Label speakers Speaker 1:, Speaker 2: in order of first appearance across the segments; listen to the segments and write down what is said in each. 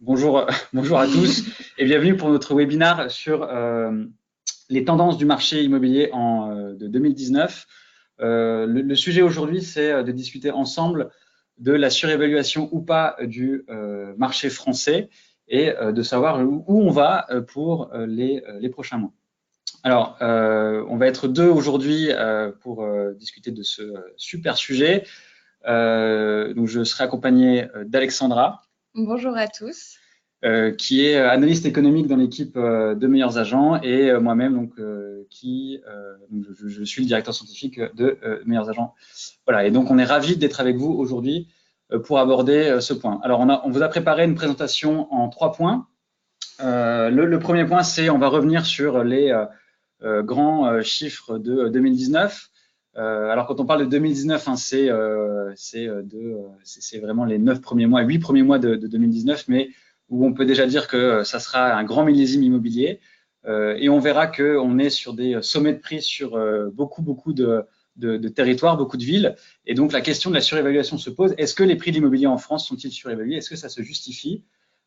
Speaker 1: Bonjour, bonjour à tous et bienvenue pour notre webinaire sur les tendances du marché immobilier de 2019. Le sujet aujourd'hui, c'est de discuter ensemble de la surévaluation ou pas du marché français et de savoir où on va pour les prochains mois. Alors, on va être deux aujourd'hui pour discuter de ce super sujet. Donc, je serai accompagné d'Alexandra.
Speaker 2: Bonjour à tous.
Speaker 1: Qui est analyste économique dans l'équipe de Meilleurs Agents et moi-même, donc, je suis le directeur scientifique de Meilleurs Agents. Voilà, et donc on est ravis d'être avec vous aujourd'hui pour aborder ce point. Alors, on vous a préparé une présentation en 3 points. Le premier point, c'est on va revenir sur les grands chiffres de 2019. Alors, quand on parle de 2019, hein, c'est vraiment les 9 premiers mois, 8 premiers mois de 2019, mais où on peut déjà dire que ça sera un grand millésime immobilier. Et on verra qu'on est sur des sommets de prix sur beaucoup de territoires, beaucoup de villes. Et donc, la question de la surévaluation se pose. Est-ce que les prix de l'immobilier en France sont-ils surévalués? Est-ce que ça se justifie?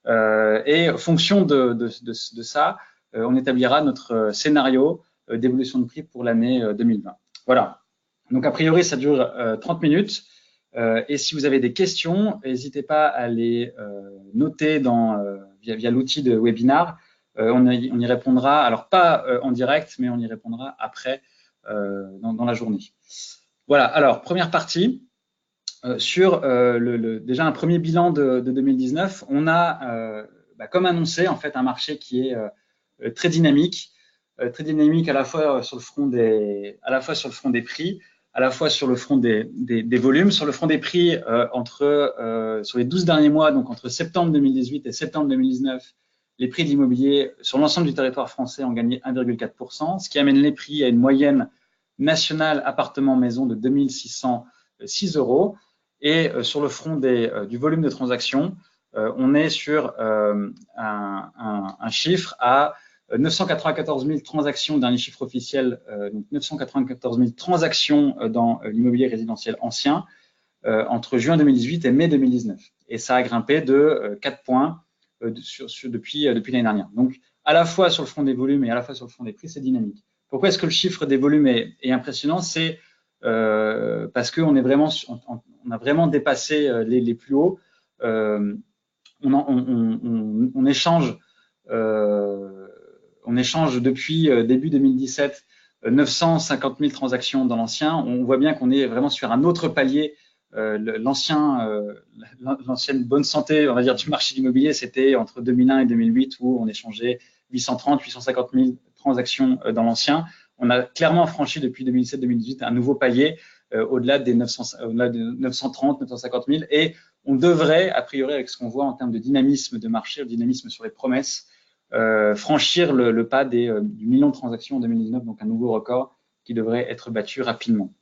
Speaker 1: Et en fonction de ça, on établira notre scénario d'évolution de prix pour l'année 2020. Voilà. Donc, a priori, ça dure 30 minutes. Et si vous avez des questions, n'hésitez pas à les noter via l'outil de webinar. On y répondra, alors pas en direct, mais on y répondra après dans la journée. Voilà, alors, première partie. Sur déjà un premier bilan de 2019, on a, comme annoncé, en fait, un marché qui est très dynamique à la fois sur le front des prix, à la fois sur le front des volumes. Sur le front des prix, sur les 12 derniers mois, donc entre septembre 2018 et septembre 2019, les prix de l'immobilier sur l'ensemble du territoire français ont gagné 1,4%, ce qui amène les prix à une moyenne nationale appartement-maison de 2 606 euros. Et sur le front du volume de transactions, on est sur un chiffre à 994 000 transactions, dernier chiffre officiel, donc 994 000 transactions dans l'immobilier résidentiel ancien entre juin 2018 et mai 2019. Et ça a grimpé de 4 points depuis l'année dernière. Donc, à la fois sur le front des volumes et à la fois sur le front des prix, c'est dynamique. Pourquoi est-ce que le chiffre des volumes est impressionnant? C'est parce qu'on on a vraiment dépassé les plus hauts. On échange depuis début 2017 950 000 transactions dans l'ancien. On voit bien qu'on est vraiment sur un autre palier. L'ancienne bonne santé, on va dire, du marché de l'immobilier, c'était entre 2001 et 2008 où on échangeait 830 850 000 transactions dans l'ancien. On a clairement franchi depuis 2017-2018 un nouveau palier au-delà des 930 950 000 et on devrait, a priori, avec ce qu'on voit en termes de dynamisme de marché, le dynamisme sur les promesses, franchir le pas du million de transactions en 2019, donc un nouveau record qui devrait être battu rapidement.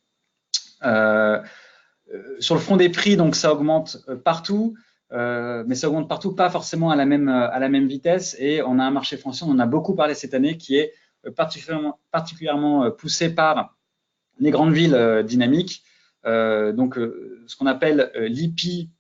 Speaker 1: Sur le front des prix, donc ça augmente partout, mais ça augmente partout, pas forcément à la même vitesse. Et on a un marché français, on en a beaucoup parlé cette année, qui est particulièrement poussé par les grandes villes dynamiques. Donc, ce qu'on appelle l'IPI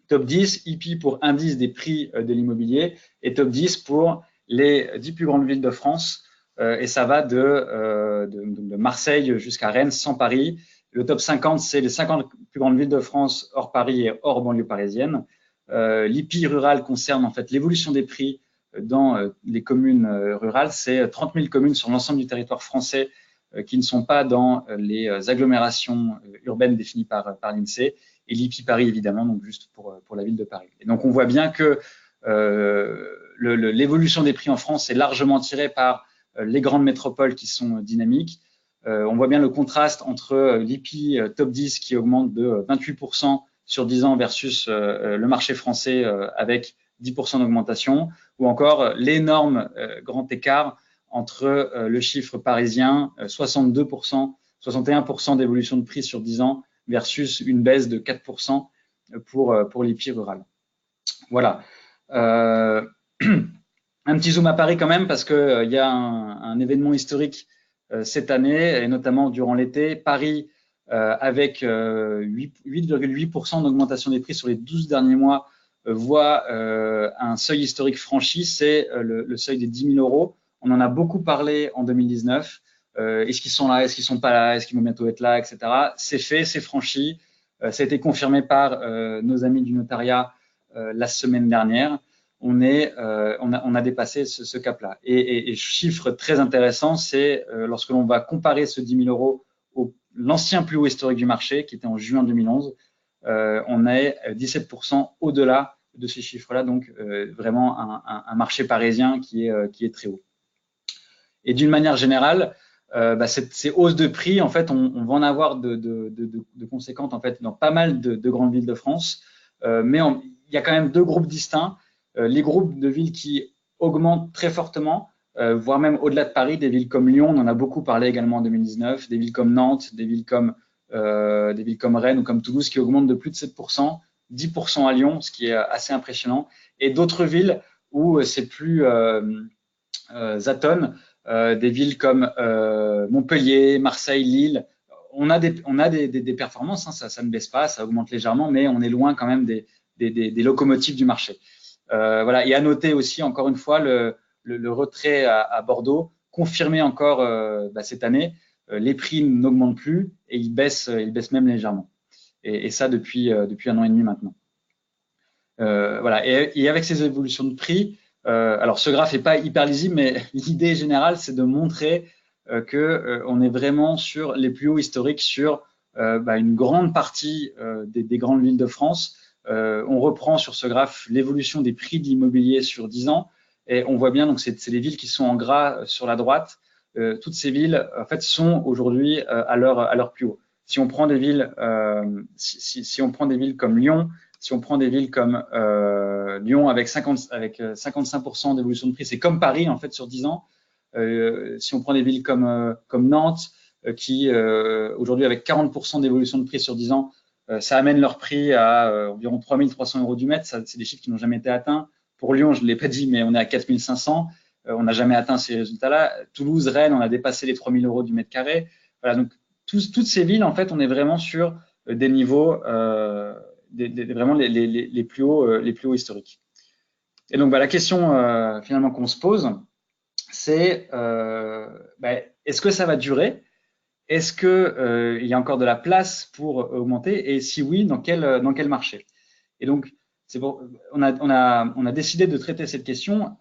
Speaker 1: top 10, IPI pour indice des prix de l'immobilier et top 10 pour les 10 plus grandes villes de France. Et ça va de Marseille jusqu'à Rennes, sans Paris. Le top 50, c'est les 50 plus grandes villes de France, hors Paris et hors banlieue parisienne. L'IPI rural concerne en fait l'évolution des prix dans les communes rurales. C'est 30 000 communes sur l'ensemble du territoire français qui ne sont pas dans les agglomérations urbaines définies par l'INSEE. Et l'IPI Paris, évidemment, donc juste pour la ville de Paris. Et donc, on voit bien que l'évolution des prix en France est largement tirée par les grandes métropoles qui sont dynamiques. On voit bien le contraste entre l'IPI top 10 qui augmente de 28% sur 10 ans versus le marché français avec 10% d'augmentation, ou encore l'énorme grand écart entre le chiffre parisien, 62%, 61% d'évolution de prix sur 10 ans versus une baisse de 4% pour l'IPI rural. Voilà. Un petit zoom à Paris quand même, parce qu'il y a un événement historique cette année, et notamment durant l'été. Paris, avec 8,8% d'augmentation des prix sur les 12 derniers mois, voit un seuil historique franchi, c'est le seuil des 10 000 euros. On en a beaucoup parlé en 2019. Est-ce qu'ils sont là, est-ce qu'ils sont pas là, est-ce qu'ils vont bientôt être là, etc. C'est fait, c'est franchi. Ça a été confirmé par nos amis du notariat la semaine dernière. On a dépassé ce cap-là. Et chiffre très intéressant, c'est lorsque l'on va comparer ce 10 000 euros au l'ancien plus haut historique du marché, qui était en juin 2011, on est 17% au-delà de ces chiffres-là, donc vraiment un marché parisien qui est très haut. Et d'une manière générale, ces hausses de prix, en fait, on va en avoir de conséquentes en fait dans pas mal de grandes villes de France, mais il y a quand même deux groupes distincts. Les groupes de villes qui augmentent très fortement, voire même au-delà de Paris, des villes comme Lyon, on en a beaucoup parlé également en 2019, des villes comme Nantes, des villes comme Rennes ou comme Toulouse qui augmentent de plus de 7%, 10% à Lyon, ce qui est assez impressionnant, et d'autres villes où c'est plus atone, des villes comme Montpellier, Marseille, Lille. On a des performances, hein, ça ne baisse pas, ça augmente légèrement, mais on est loin quand même des locomotives du marché. Voilà. Et à noter aussi, encore une fois, le retrait à Bordeaux, confirmé encore cette année. Les prix n'augmentent plus et ils baissent même légèrement. Et ça depuis 1 an et demi maintenant. Voilà. Et avec ces évolutions de prix, alors ce graphe n'est pas hyper lisible, mais l'idée générale, c'est de montrer qu'on est vraiment sur les plus hauts historiques sur une grande partie des grandes villes de France. On reprend sur ce graphe l'évolution des prix de l'immobilier sur 10 ans et on voit bien, donc c'est les villes qui sont en gras sur la droite. Toutes ces villes en fait sont aujourd'hui à leur plus haut. Si on prend des villes, si on prend des villes comme Lyon, si on prend des villes comme Lyon avec 55% d'évolution de prix, c'est comme Paris en fait sur 10 ans. Si on prend des villes comme Nantes, qui aujourd'hui avec 40% d'évolution de prix sur 10 ans, ça amène leur prix à environ 3 300 euros du mètre. C'est des chiffres qui n'ont jamais été atteints. Pour Lyon, je ne l'ai pas dit, mais on est à 4 500. On n'a jamais atteint ces résultats-là. Toulouse, Rennes, on a dépassé les 3 000 euros du mètre carré. Voilà, donc toutes ces villes, en fait, on est vraiment sur des niveaux vraiment les plus hauts historiques. Et donc, la question finalement qu'on se pose, c'est est-ce que ça va durer? Est-ce qu'il y a encore de la place pour augmenter? Et si oui, dans quel marché? Et donc, on a décidé de traiter cette question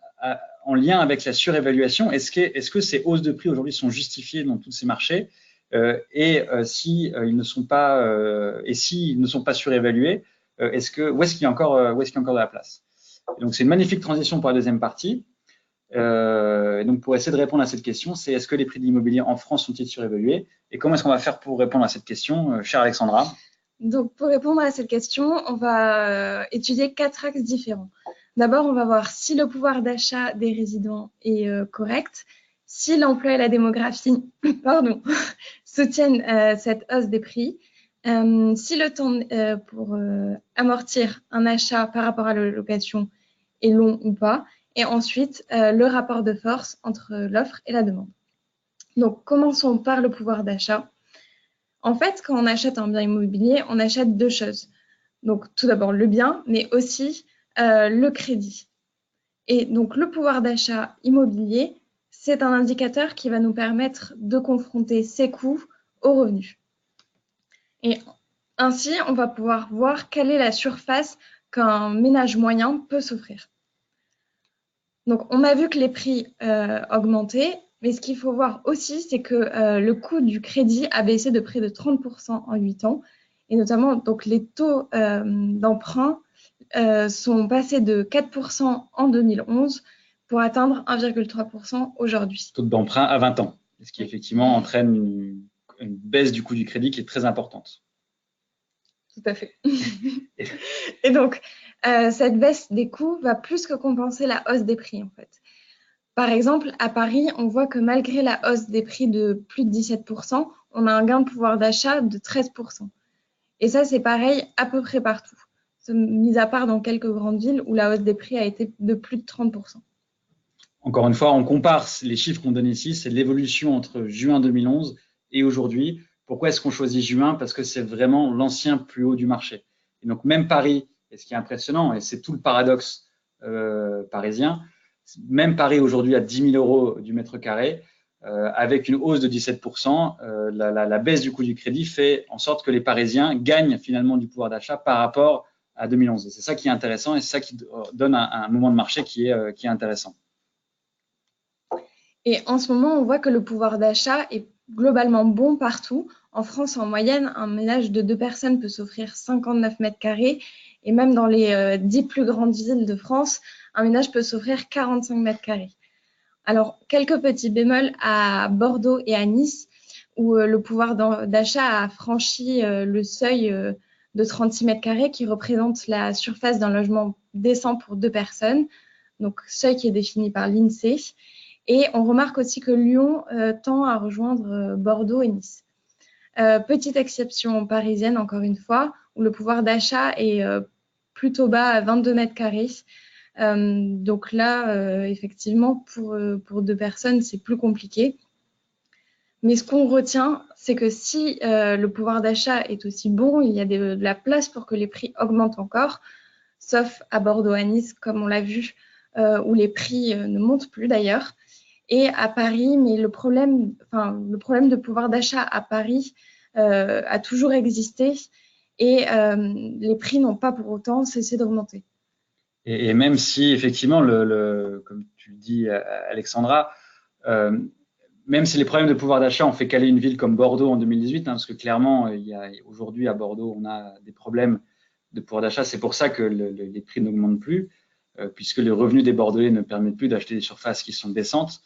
Speaker 1: en lien avec la surévaluation. Est-ce que ces hausses de prix aujourd'hui sont justifiées dans tous ces marchés? Si ils ne sont pas surévalués, où est-ce qu'il y a encore de la place? Et donc, c'est une magnifique transition pour la deuxième partie. Donc, pour essayer de répondre à cette question, c'est est-ce que les prix de l'immobilier en France sont-ils surévalués? Et comment est-ce qu'on va faire pour répondre à cette question, chère Alexandra?
Speaker 2: Donc, pour répondre à cette question, on va étudier 4 axes différents. D'abord, on va voir si le pouvoir d'achat des résidents est correct, si l'emploi et la démographie soutiennent cette hausse des prix, si le temps pour amortir un achat par rapport à la location est long ou pas, et ensuite le rapport de force entre l'offre et la demande. Donc, commençons par le pouvoir d'achat. En fait, quand on achète un bien immobilier, on achète deux choses. Donc, tout d'abord le bien, mais aussi le crédit. Et donc, le pouvoir d'achat immobilier, c'est un indicateur qui va nous permettre de confronter ses coûts aux revenus. Et ainsi, on va pouvoir voir quelle est la surface qu'un ménage moyen peut s'offrir. Donc, on a vu que les prix augmentaient, mais ce qu'il faut voir aussi, c'est que le coût du crédit a baissé de près de 30% en 8 ans. Et notamment, donc, les taux d'emprunt sont passés de 4% en 2011 pour atteindre 1,3% aujourd'hui.
Speaker 1: Taux d'emprunt à 20 ans, ce qui effectivement entraîne une baisse du coût du crédit qui est très importante.
Speaker 2: Tout à fait. Et donc, cette baisse des coûts va plus que compenser la hausse des prix, en fait. Par exemple, à Paris, on voit que malgré la hausse des prix de plus de 17%, on a un gain de pouvoir d'achat de 13%. Et ça, c'est pareil à peu près partout, mis à part dans quelques grandes villes où la hausse des prix a été de plus de 30%.
Speaker 1: Encore une fois, on compare les chiffres qu'on donne ici, c'est l'évolution entre juin 2011 et aujourd'hui. Pourquoi est-ce qu'on choisit juin? Parce que c'est vraiment l'ancien plus haut du marché. Et donc, même Paris, Et ce qui est impressionnant, et c'est tout le paradoxe parisien, même Paris aujourd'hui à 10 000 € du mètre carré, avec une hausse de 17%, la baisse du coût du crédit fait en sorte que les Parisiens gagnent finalement du pouvoir d'achat par rapport à 2011. Et c'est ça qui est intéressant et c'est ça qui donne un moment de marché qui est intéressant.
Speaker 2: Et en ce moment, on voit que le pouvoir d'achat est globalement bon partout. En France, en moyenne, un ménage de 2 personnes peut s'offrir 59 mètres carrés. Et même dans les 10 plus grandes villes de France, un ménage peut s'offrir 45 mètres carrés. Alors, quelques petits bémols à Bordeaux et à Nice, où le pouvoir d'achat a franchi le seuil de 36 mètres carrés, qui représente la surface d'un logement décent pour 2 personnes, donc seuil qui est défini par l'INSEE. Et on remarque aussi que Lyon tend à rejoindre Bordeaux et Nice. Petite exception parisienne, encore une fois, où le pouvoir d'achat est plutôt bas à 22 mètres carrés. Donc là, effectivement, pour 2 personnes, c'est plus compliqué. Mais ce qu'on retient, c'est que si le pouvoir d'achat est aussi bon, il y a de la place pour que les prix augmentent encore, sauf à Bordeaux, à Nice, comme on l'a vu, où les prix ne montent plus d'ailleurs. Et à Paris, mais le problème de pouvoir d'achat à Paris a toujours existé et les prix n'ont pas pour autant cessé d'augmenter.
Speaker 1: Et même si effectivement, comme tu le dis, Alexandra, même si les problèmes de pouvoir d'achat ont fait caler une ville comme Bordeaux en 2018, parce que clairement, aujourd'hui à Bordeaux, on a des problèmes de pouvoir d'achat. C'est pour ça que les prix n'augmentent plus, puisque les revenus des Bordelais ne permettent plus d'acheter des surfaces qui sont décentes.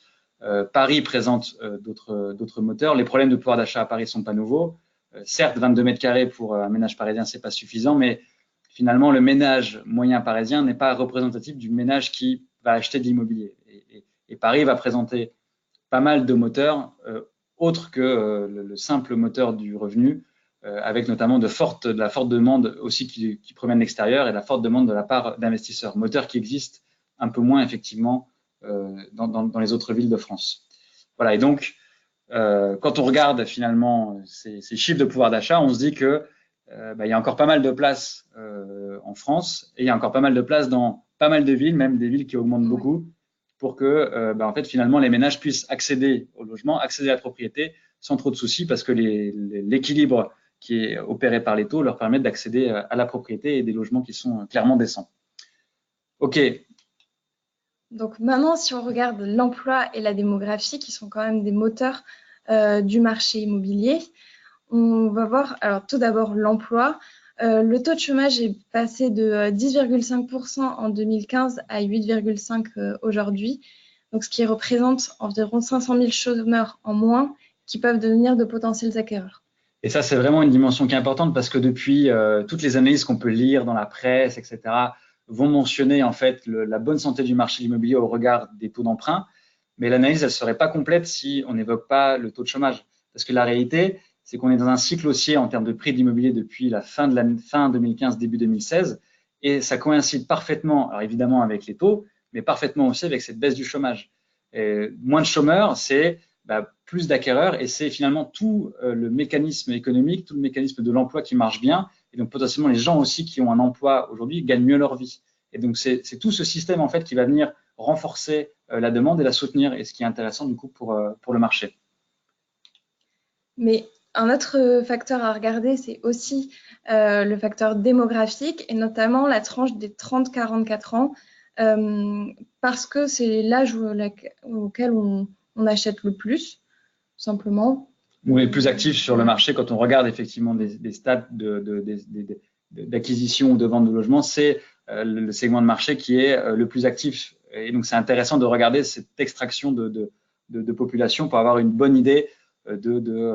Speaker 1: Paris présente d'autres moteurs. Les problèmes de pouvoir d'achat à Paris ne sont pas nouveaux. Certes, 22 mètres carrés pour un ménage parisien, c'est pas suffisant, mais finalement, le ménage moyen parisien n'est pas représentatif du ménage qui va acheter de l'immobilier. Et Paris va présenter pas mal de moteurs autres que le simple moteur du revenu, avec notamment de la forte demande aussi qui provient de l'extérieur et de la forte demande de la part d'investisseurs, moteurs qui existent un peu moins effectivement dans les autres villes de France. Voilà, et donc quand on regarde finalement ces chiffres de pouvoir d'achat, on se dit que il y a encore pas mal de place en France et il y a encore pas mal de place dans pas mal de villes, même des villes qui augmentent beaucoup, pour que en fait finalement les ménages puissent accéder au logement, accéder à la propriété sans trop de soucis, parce que l'équilibre qui est opéré par les taux leur permet d'accéder à la propriété et des logements qui sont clairement décents. Ok.
Speaker 2: Donc maintenant, si on regarde l'emploi et la démographie, qui sont quand même des moteurs du marché immobilier, on va voir, alors tout d'abord l'emploi. Le taux de chômage est passé de 10,5% en 2015 à 8,5% aujourd'hui, donc ce qui représente environ 500 000 chômeurs en moins qui peuvent devenir de potentiels acquéreurs.
Speaker 1: Et ça, c'est vraiment une dimension qui est importante, parce que depuis toutes les analyses qu'on peut lire dans la presse, etc., vont mentionner en fait la bonne santé du marché de l'immobilier au regard des taux d'emprunt, mais l'analyse, elle ne serait pas complète si on n'évoque pas le taux de chômage. Parce que la réalité, c'est qu'on est dans un cycle haussier en termes de prix de l'immobilier depuis la fin 2015, début 2016, et ça coïncide parfaitement, alors évidemment avec les taux, mais parfaitement aussi avec cette baisse du chômage. Et moins de chômeurs, c'est plus d'acquéreurs, et c'est finalement tout le mécanisme économique, tout le mécanisme de l'emploi qui marche bien, et donc potentiellement les gens aussi qui ont un emploi aujourd'hui gagnent mieux leur vie. Et donc c'est tout ce système en fait qui va venir renforcer la demande et la soutenir, et ce qui est intéressant du coup pour le marché.
Speaker 2: Mais un autre facteur à regarder, c'est aussi le facteur démographique, et notamment la tranche des 30-44 ans, parce que c'est l'âge auquel on achète le plus, simplement.
Speaker 1: On est plus actif sur le marché quand on regarde effectivement des stats d'acquisition ou de vente de logements. C'est le segment de marché qui est le plus actif. Et donc, c'est intéressant de regarder cette extraction de population pour avoir une bonne idée de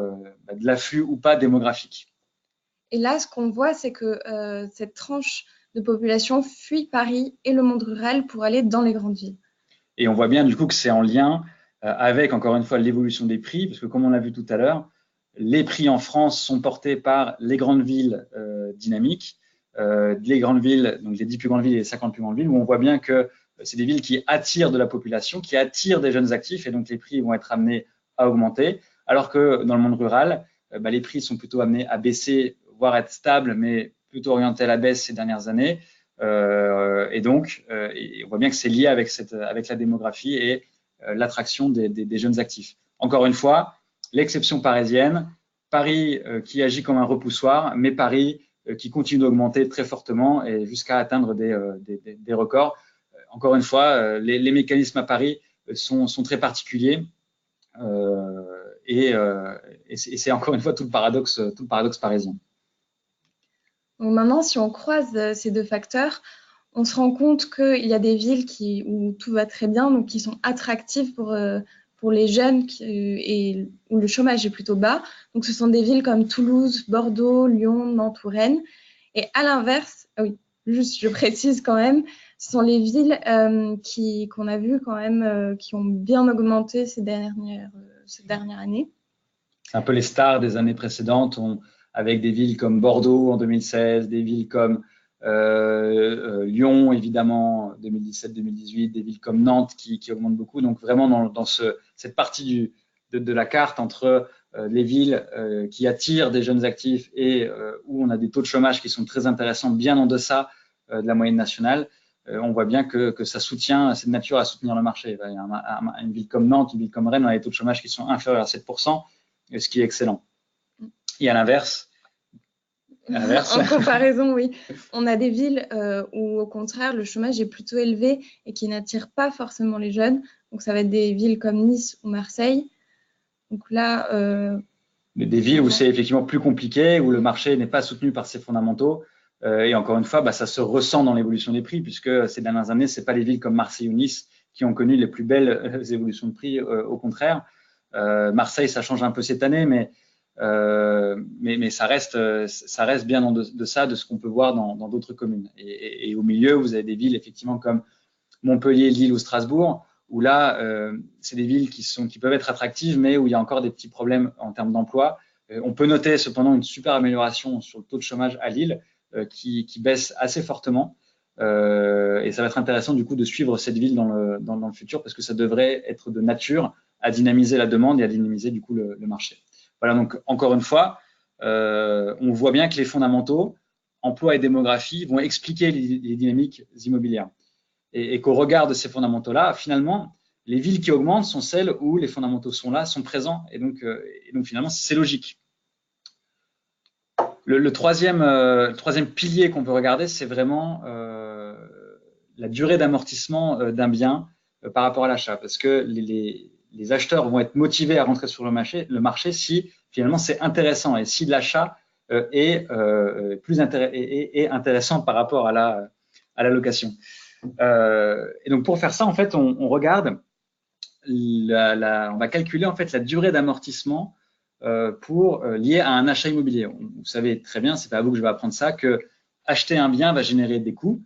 Speaker 1: l'afflux ou pas démographique.
Speaker 2: Et là, ce qu'on voit, c'est que cette tranche de population fuit Paris et le monde rural pour aller dans les grandes villes.
Speaker 1: Et on voit bien du coup que c'est en lien avec, encore une fois, l'évolution des prix, parce que comme on l'a vu tout à l'heure, les prix en France sont portés par les grandes villes dynamiques, les grandes villes, donc les 10 plus grandes villes et les 50 plus grandes villes, où on voit bien que c'est des villes qui attirent de la population, qui attirent des jeunes actifs, et donc les prix vont être amenés à augmenter, alors que dans le monde rural, les prix sont plutôt amenés à baisser, voire être stables, mais plutôt orientés à la baisse ces dernières années, Et donc, on voit bien que c'est lié avec la démographie et l'attraction des jeunes actifs. Encore une fois, l'exception parisienne, Paris qui agit comme un repoussoir, mais Paris qui continue d'augmenter très fortement et jusqu'à atteindre des records. Encore une fois, les mécanismes à Paris sont très particuliers et c'est encore une fois tout le paradoxe parisien.
Speaker 2: Donc maintenant, si on croise ces deux facteurs, on se rend compte qu'il y a des villes où tout va très bien, donc qui sont attractives pour les jeunes et où le chômage est plutôt bas. Donc ce sont des villes comme Toulouse, Bordeaux, Lyon, Nantes ou Rennes. Et à l'inverse, oui, juste je précise quand même, ce sont les villes qu'on a vues quand même qui ont bien augmenté ces dernières années.
Speaker 1: C'est un peu les stars des années précédentes, avec des villes comme Bordeaux en 2016, des villes comme Lyon, évidemment, 2017-2018, des villes comme Nantes qui augmentent beaucoup. Donc vraiment dans cette partie de la carte entre les villes qui attirent des jeunes actifs et où on a des taux de chômage qui sont très intéressants, bien en deçà de la moyenne nationale, on voit bien que ça soutient, c'est de nature à soutenir le marché. Une ville comme Nantes, une ville comme Rennes, on a des taux de chômage qui sont inférieurs à 7%, ce qui est excellent. Et à l'inverse,
Speaker 2: en comparaison, oui, on a des villes où au contraire le chômage est plutôt élevé et qui n'attirent pas forcément les jeunes. Donc ça va être des villes comme Nice ou Marseille. Donc là,
Speaker 1: des villes où c'est effectivement plus compliqué, où le marché n'est pas soutenu par ses fondamentaux. Et encore une fois, ça se ressent dans l'évolution des prix, puisque ces dernières années, c'est pas les villes comme Marseille ou Nice qui ont connu les plus belles évolutions de prix. Au contraire, Marseille, ça change un peu cette année, mais ça reste bien en deçà de ce qu'on peut voir dans d'autres communes. Et au milieu, vous avez des villes effectivement comme Montpellier, Lille ou Strasbourg, où là, c'est des villes qui peuvent être attractives, mais où il y a encore des petits problèmes en termes d'emploi. On peut noter cependant une super amélioration sur le taux de chômage à Lille, qui baisse assez fortement. Et ça va être intéressant du coup de suivre cette ville dans le futur, parce que ça devrait être de nature à dynamiser la demande et à dynamiser du coup le marché. Voilà, donc encore une fois, on voit bien que les fondamentaux, emploi et démographie, vont expliquer les dynamiques immobilières. Et qu'au regard de ces fondamentaux-là, finalement, les villes qui augmentent sont celles où les fondamentaux sont là, sont présents, et donc finalement, c'est logique. Le troisième pilier qu'on peut regarder, c'est vraiment la durée d'amortissement d'un bien par rapport à l'achat, parce que les acheteurs vont être motivés à rentrer sur le marché si finalement c'est intéressant et si l'achat est intéressant par rapport à la location. Et donc pour faire ça, en fait, on regarde, on va calculer en fait la durée d'amortissement liée à un achat immobilier. Vous savez très bien, c'est pas à vous que je vais apprendre ça, que acheter un bien va générer des coûts,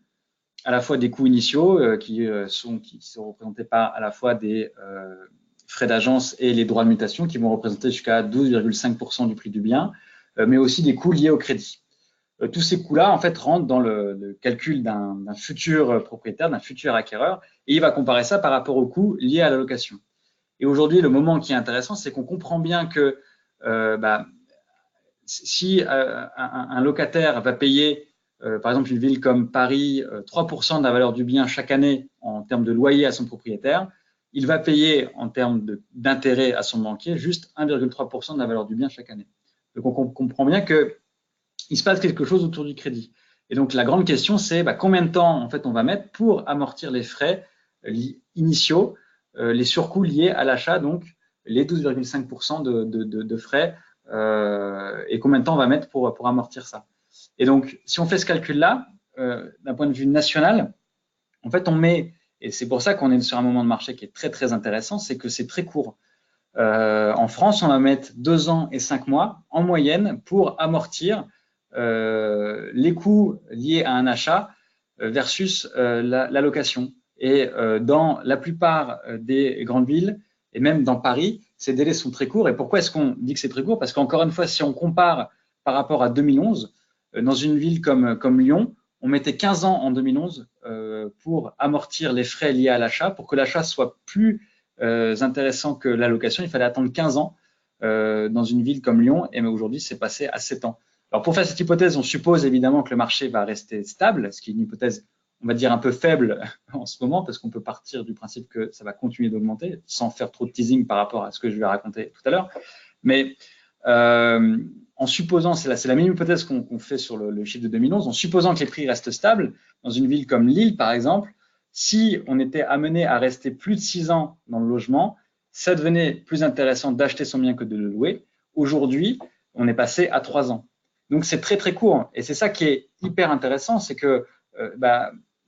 Speaker 1: à la fois des coûts initiaux qui sont représentés par à la fois des frais d'agence et les droits de mutation qui vont représenter jusqu'à 12,5% du prix du bien, mais aussi des coûts liés au crédit. Tous ces coûts-là, en fait, rentrent dans le calcul d'un futur propriétaire, d'un futur acquéreur, et il va comparer ça par rapport aux coûts liés à la location. Et aujourd'hui, le moment qui est intéressant, c'est qu'on comprend bien que si un locataire va payer, par exemple, une ville comme Paris, 3% de la valeur du bien chaque année en termes de loyer à son propriétaire, il va payer en termes d'intérêt à son banquier juste 1,3% de la valeur du bien chaque année. Donc, on comprend bien qu'il se passe quelque chose autour du crédit. Et donc, la grande question, c'est combien de temps en fait, on va mettre pour amortir les frais initiaux, les surcoûts liés à l'achat, donc les 12,5% de frais, et combien de temps on va mettre pour amortir ça. Et donc, si on fait ce calcul-là, d'un point de vue national, en fait, on met, et c'est pour ça qu'on est sur un moment de marché qui est très, très intéressant, c'est que c'est très court. En France, on va mettre 2 ans et 5 mois en moyenne pour amortir les coûts liés à un achat versus la location. Et dans la plupart des grandes villes, et même dans Paris, ces délais sont très courts. Et pourquoi est-ce qu'on dit que c'est très court? Parce qu'encore une fois, si on compare par rapport à 2011, dans une ville comme Lyon, on mettait 15 ans en 2011 pour amortir les frais liés à l'achat, pour que l'achat soit plus intéressant que la location. Il fallait attendre 15 ans dans une ville comme Lyon, et aujourd'hui, c'est passé à 7 ans. Alors, pour faire cette hypothèse, on suppose évidemment que le marché va rester stable, ce qui est une hypothèse, on va dire, un peu faible en ce moment, parce qu'on peut partir du principe que ça va continuer d'augmenter, sans faire trop de teasing par rapport à ce que je vais raconter tout à l'heure. Mais en supposant, c'est la même hypothèse qu'on fait sur le chiffre de 2011, en supposant que les prix restent stables, dans une ville comme Lille, par exemple, si on était amené à rester plus de 6 ans dans le logement, ça devenait plus intéressant d'acheter son bien que de le louer. Aujourd'hui, on est passé à 3 ans. Donc, c'est très, très court. Et c'est ça qui est hyper intéressant, c'est que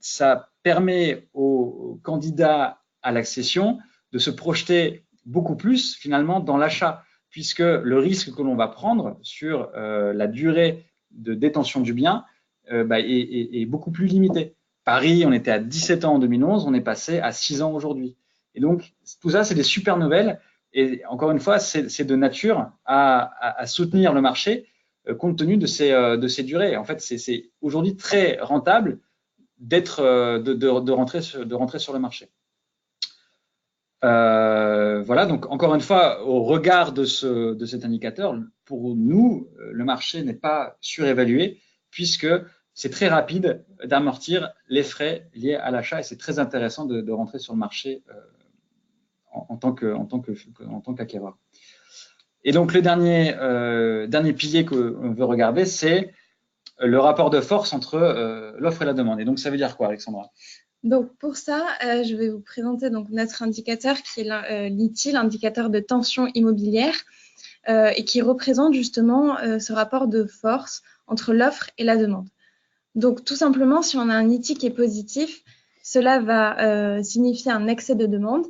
Speaker 1: ça permet aux candidats à l'accession de se projeter beaucoup plus, finalement, dans l'achat, puisque le risque que l'on va prendre sur la durée de détention du bien est beaucoup plus limité. Paris, on était à 17 ans en 2011, on est passé à 6 ans aujourd'hui. Et donc, tout ça, c'est des super nouvelles. Et encore une fois, c'est de nature à soutenir le marché compte tenu de ces durées. En fait, c'est aujourd'hui très rentable de rentrer sur le marché. Voilà, donc encore une fois, au regard de cet indicateur, pour nous, le marché n'est pas surévalué puisque c'est très rapide d'amortir les frais liés à l'achat et c'est très intéressant de rentrer sur le marché en tant qu'acquéreur. Et donc le dernier pilier qu'on veut regarder, c'est le rapport de force entre l'offre et la demande. Et donc ça veut dire quoi, Alexandra?
Speaker 2: Donc pour ça, je vais vous présenter donc notre indicateur qui est l'ITI, l'indicateur de tension immobilière, et qui représente justement ce rapport de force entre l'offre et la demande. Donc tout simplement, si on a un ITI qui est positif, cela va signifier un excès de demande.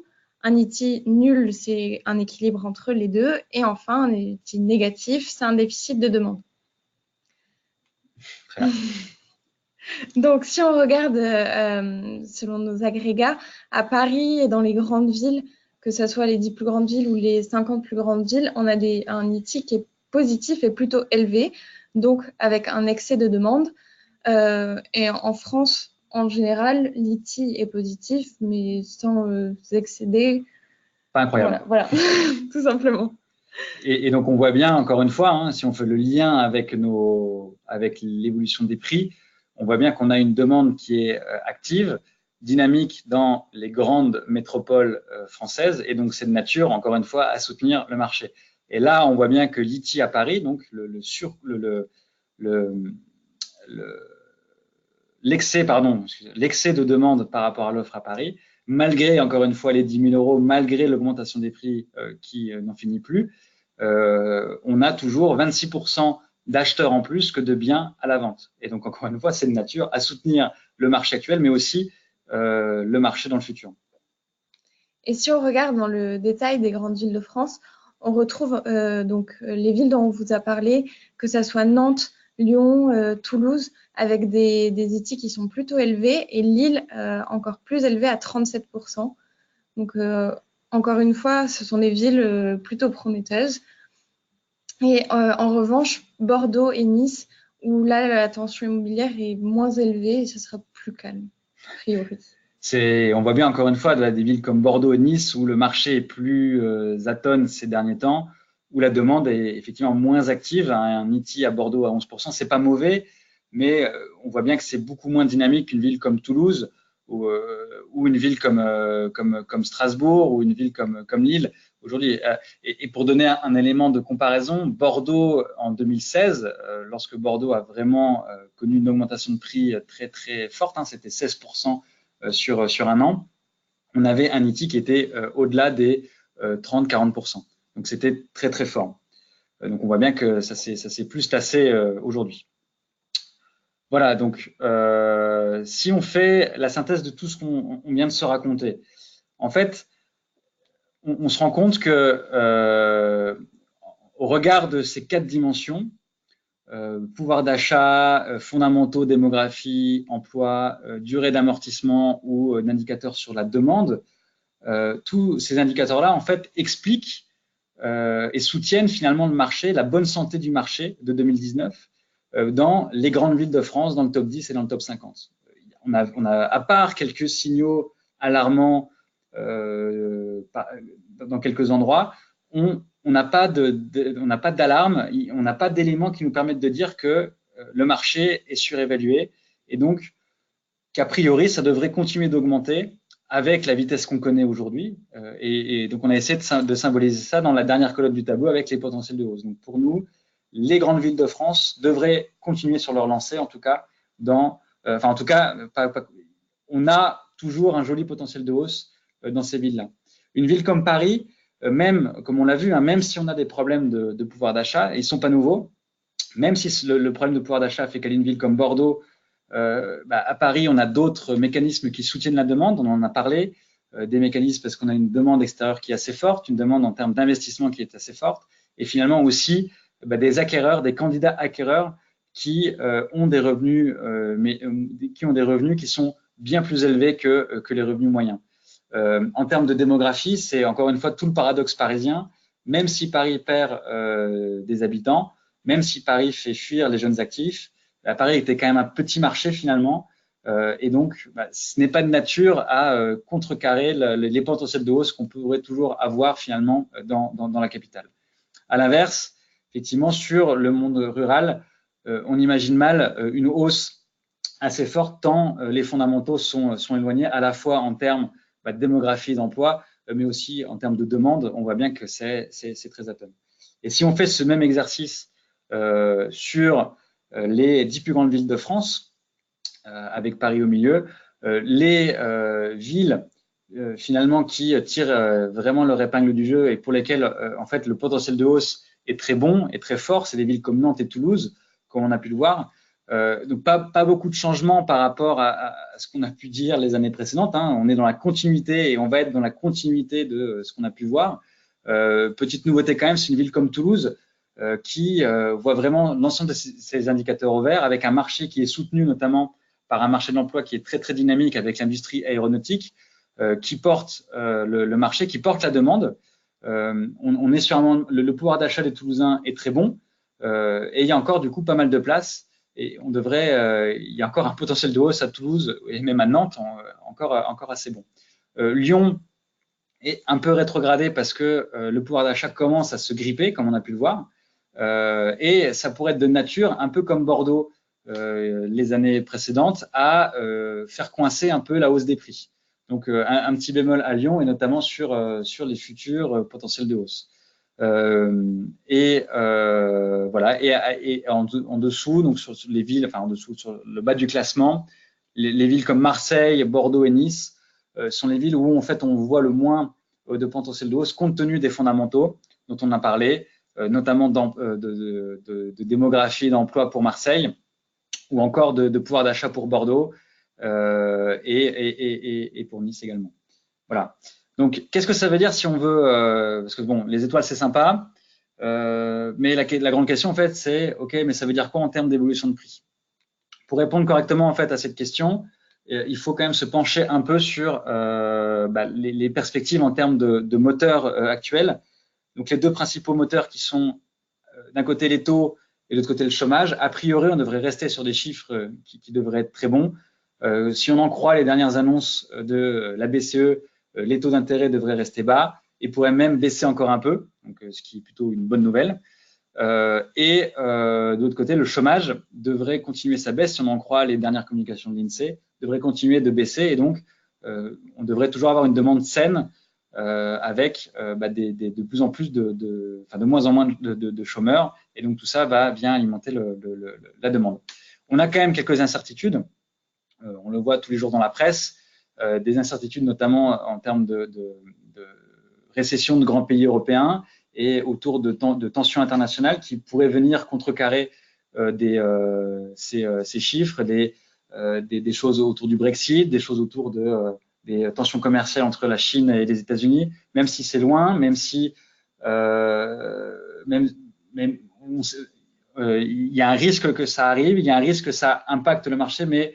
Speaker 2: Un ITI nul, c'est un équilibre entre les deux. Et enfin, un ITI négatif, c'est un déficit de demande.
Speaker 1: Très bien.
Speaker 2: Donc, si on regarde selon nos agrégats, à Paris et dans les grandes villes, que ce soit les 10 plus grandes villes ou les 50 plus grandes villes, on a un ITI qui est positif et plutôt élevé, donc avec un excès de demande. Et en France, en général, l'ITI est positif, mais sans excéder.
Speaker 1: Pas incroyable.
Speaker 2: Voilà. Tout simplement.
Speaker 1: Et donc, on voit bien, encore une fois, hein, si on fait le lien avec l'évolution des prix, on voit bien qu'on a une demande qui est active, dynamique dans les grandes métropoles françaises, et donc c'est de nature, encore une fois, à soutenir le marché. Et là, on voit bien que l'ITI à Paris, donc l'excès de demande par rapport à l'offre à Paris, malgré, encore une fois, les 10 000 euros, malgré l'augmentation des prix qui n'en finit plus, on a toujours 26% d'acheteurs en plus que de biens à la vente. Et donc, encore une fois, c'est de nature à soutenir le marché actuel, mais aussi le marché dans le futur.
Speaker 2: Et si on regarde dans le détail des grandes villes de France, on retrouve donc les villes dont on vous a parlé, que ce soit Nantes, Lyon, Toulouse, avec des ITI qui sont plutôt élevés, et Lille encore plus élevé à 37%. Donc, encore une fois, ce sont des villes plutôt prometteuses. Et en revanche, Bordeaux et Nice, où là, la tension immobilière est moins élevée et ce sera plus calme, a priori.
Speaker 1: On voit bien, encore une fois, des villes comme Bordeaux et Nice, où le marché est plus atone ces derniers temps, où la demande est effectivement moins active. Un ITI à Bordeaux à 11%, c'est pas mauvais, mais on voit bien que c'est beaucoup moins dynamique qu'une ville comme Toulouse ou une ville comme Strasbourg ou une ville comme Lille aujourd'hui. Et pour donner un élément de comparaison, Bordeaux en 2016, lorsque Bordeaux a vraiment connu une augmentation de prix très très forte, hein, c'était 16% sur un an, on avait un ITI qui était au-delà des 30-40%. Donc c'était très très fort. Donc on voit bien que ça s'est plus tassé aujourd'hui. Voilà, donc si on fait la synthèse de tout ce qu'on vient de se raconter, en fait, on se rend compte que au regard de ces 4 dimensions, pouvoir d'achat, fondamentaux, démographie, emploi, durée d'amortissement ou d'indicateurs sur la demande, tous ces indicateurs-là, en fait, expliquent et soutiennent finalement le marché, la bonne santé du marché de 2019 dans les grandes villes de France, dans le top 10 et dans le top 50. On a à part quelques signaux alarmants dans quelques endroits, on on n'a pas d'alarme, on n'a pas d'éléments qui nous permettent de dire que le marché est surévalué et donc qu'a priori, ça devrait continuer d'augmenter avec la vitesse qu'on connaît aujourd'hui. Et donc, on a essayé de symboliser ça dans la dernière colonne du tableau avec les potentiels de hausse. Donc, pour nous, les grandes villes de France devraient continuer sur leur lancée, en tout cas, on a toujours un joli potentiel de hausse dans ces villes-là. Une ville comme Paris, même, comme on l'a vu, hein, même si on a des problèmes de pouvoir d'achat, ils ne sont pas nouveaux, même si le problème de pouvoir d'achat fait qu'aller une ville comme Bordeaux, à Paris, on a d'autres mécanismes qui soutiennent la demande, on en a parlé, des mécanismes parce qu'on a une demande extérieure qui est assez forte, une demande en termes d'investissement qui est assez forte, et finalement aussi des acquéreurs, des candidats acquéreurs qui ont des revenus, qui sont bien plus élevés que les revenus moyens. En termes de démographie, c'est encore une fois tout le paradoxe parisien. Même si Paris perd des habitants, même si Paris fait fuir les jeunes actifs, Paris était quand même un petit marché finalement, et donc ce n'est pas de nature à contrecarrer les potentiels de hausse qu'on pourrait toujours avoir finalement dans la capitale. À l'inverse, effectivement, sur le monde rural, on imagine mal une hausse assez forte tant les fondamentaux sont éloignés à la fois en termes de démographie d'emploi, mais aussi en termes de demande. On voit bien que c'est très atone. Et si on fait ce même exercice sur les 10 plus grandes villes de France, avec Paris au milieu, les villes finalement qui tirent vraiment leur épingle du jeu et pour lesquelles en fait le potentiel de hausse est très bon et très fort, c'est des villes comme Nantes et Toulouse, comme on a pu le voir. Donc pas beaucoup de changements par rapport à ce qu'on a pu dire les années précédentes, hein. On est dans la continuité et on va être dans la continuité de ce qu'on a pu voir. Petite nouveauté quand même, c'est une ville comme Toulouse qui voit vraiment l'ensemble de ces indicateurs au vert avec un marché qui est soutenu notamment par un marché de l'emploi qui est très très dynamique avec l'industrie aéronautique qui porte le marché, qui porte la demande. On est sur le pouvoir d'achat des Toulousains est très bon et il y a encore du coup pas mal de place et il y a encore un potentiel de hausse à Toulouse et même à Nantes encore assez bon. Lyon est un peu rétrogradé parce que le pouvoir d'achat commence à se gripper, comme on a pu le voir, et ça pourrait être de nature, un peu comme Bordeaux les années précédentes, à faire coincer un peu la hausse des prix. Donc un petit bémol à Lyon et notamment sur les futurs potentiels de hausse. Voilà. Et en dessous, donc sur les villes, enfin en dessous, sur le bas du classement, les villes comme Marseille, Bordeaux et Nice sont les villes où en fait on voit le moins de potentiel de hausse compte tenu des fondamentaux dont on a parlé, notamment de démographie d'emploi pour Marseille ou encore de pouvoir d'achat pour Bordeaux et pour Nice également. Voilà. Donc, qu'est-ce que ça veut dire si on veut parce que bon, les étoiles c'est sympa, mais la grande question en fait c'est ok, mais ça veut dire quoi en termes d'évolution de prix? Pour répondre correctement en fait à cette question, il faut quand même se pencher un peu sur les perspectives en termes de moteurs actuels. Donc les deux principaux moteurs qui sont d'un côté les taux et de l'autre côté le chômage. A priori, on devrait rester sur des chiffres qui devraient être très bons. Si on en croit les dernières annonces de la BCE, les taux d'intérêt devraient rester bas et pourraient même baisser encore un peu, donc, ce qui est plutôt une bonne nouvelle. De l'autre côté, le chômage devrait continuer sa baisse, si on en croit les dernières communications de l'INSEE, devrait continuer de baisser et donc on devrait toujours avoir une demande saine avec de plus en plus de moins en moins de chômeurs et donc tout ça va bien alimenter la demande. On a quand même quelques incertitudes, on le voit tous les jours dans la presse, des incertitudes notamment en termes de récession de grands pays européens et autour de tensions internationales qui pourraient venir contrecarrer ces chiffres, des choses autour du Brexit, des choses autour des tensions commerciales entre la Chine et les États-Unis, même si c'est loin, même si il y a un risque que ça arrive, il y a un risque que ça impacte le marché, mais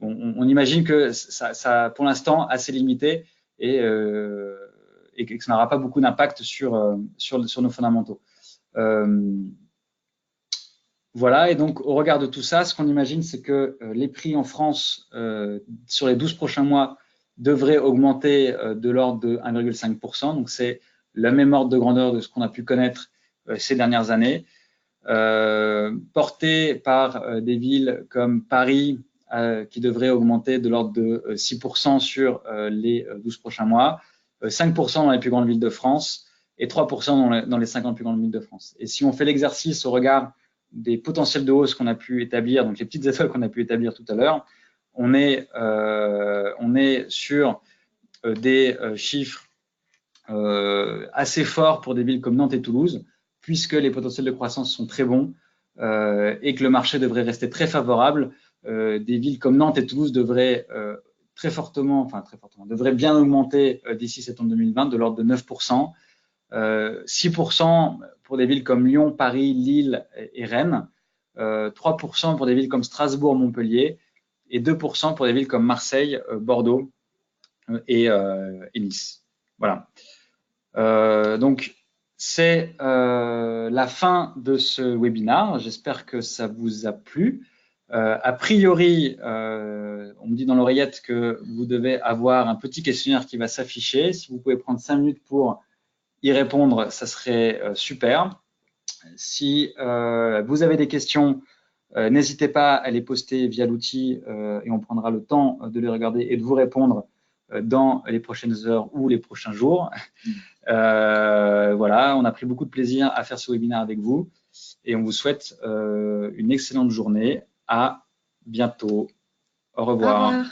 Speaker 1: on imagine que ça pour l'instant, assez limité et que ça n'aura pas beaucoup d'impact sur nos fondamentaux. Voilà, et donc au regard de tout ça, ce qu'on imagine, c'est que les prix en France sur les 12 prochains mois devraient augmenter de l'ordre de 1,5%. Donc c'est la même ordre de grandeur de ce qu'on a pu connaître ces dernières années, porté par des villes comme Paris, qui devrait augmenter de l'ordre de 6% sur les 12 prochains mois, 5% dans les plus grandes villes de France et 3% dans les 50 plus grandes villes de France. Et si on fait l'exercice au regard des potentiels de hausse qu'on a pu établir, donc les petites étoiles qu'on a pu établir tout à l'heure, on est sur des chiffres assez forts pour des villes comme Nantes et Toulouse, puisque les potentiels de croissance sont très bons et que le marché devrait rester très favorable. Des villes comme Nantes et Toulouse devraient devraient bien augmenter d'ici septembre 2020, de l'ordre de 9%. 6% pour des villes comme Lyon, Paris, Lille et Rennes, 3% pour des villes comme Strasbourg, Montpellier et 2% pour des villes comme Marseille, Bordeaux et Nice. Voilà. Donc, c'est la fin de ce webinaire. J'espère que ça vous a plu. A priori, on me dit dans l'oreillette que vous devez avoir un petit questionnaire qui va s'afficher. Si vous pouvez prendre 5 minutes pour y répondre, ça serait super. Si vous avez des questions, n'hésitez pas à les poster via l'outil et on prendra le temps de les regarder et de vous répondre dans les prochaines heures ou les prochains jours. Voilà, on a pris beaucoup de plaisir à faire ce webinaire avec vous et on vous souhaite une excellente journée. À bientôt. Au revoir.
Speaker 2: Au revoir.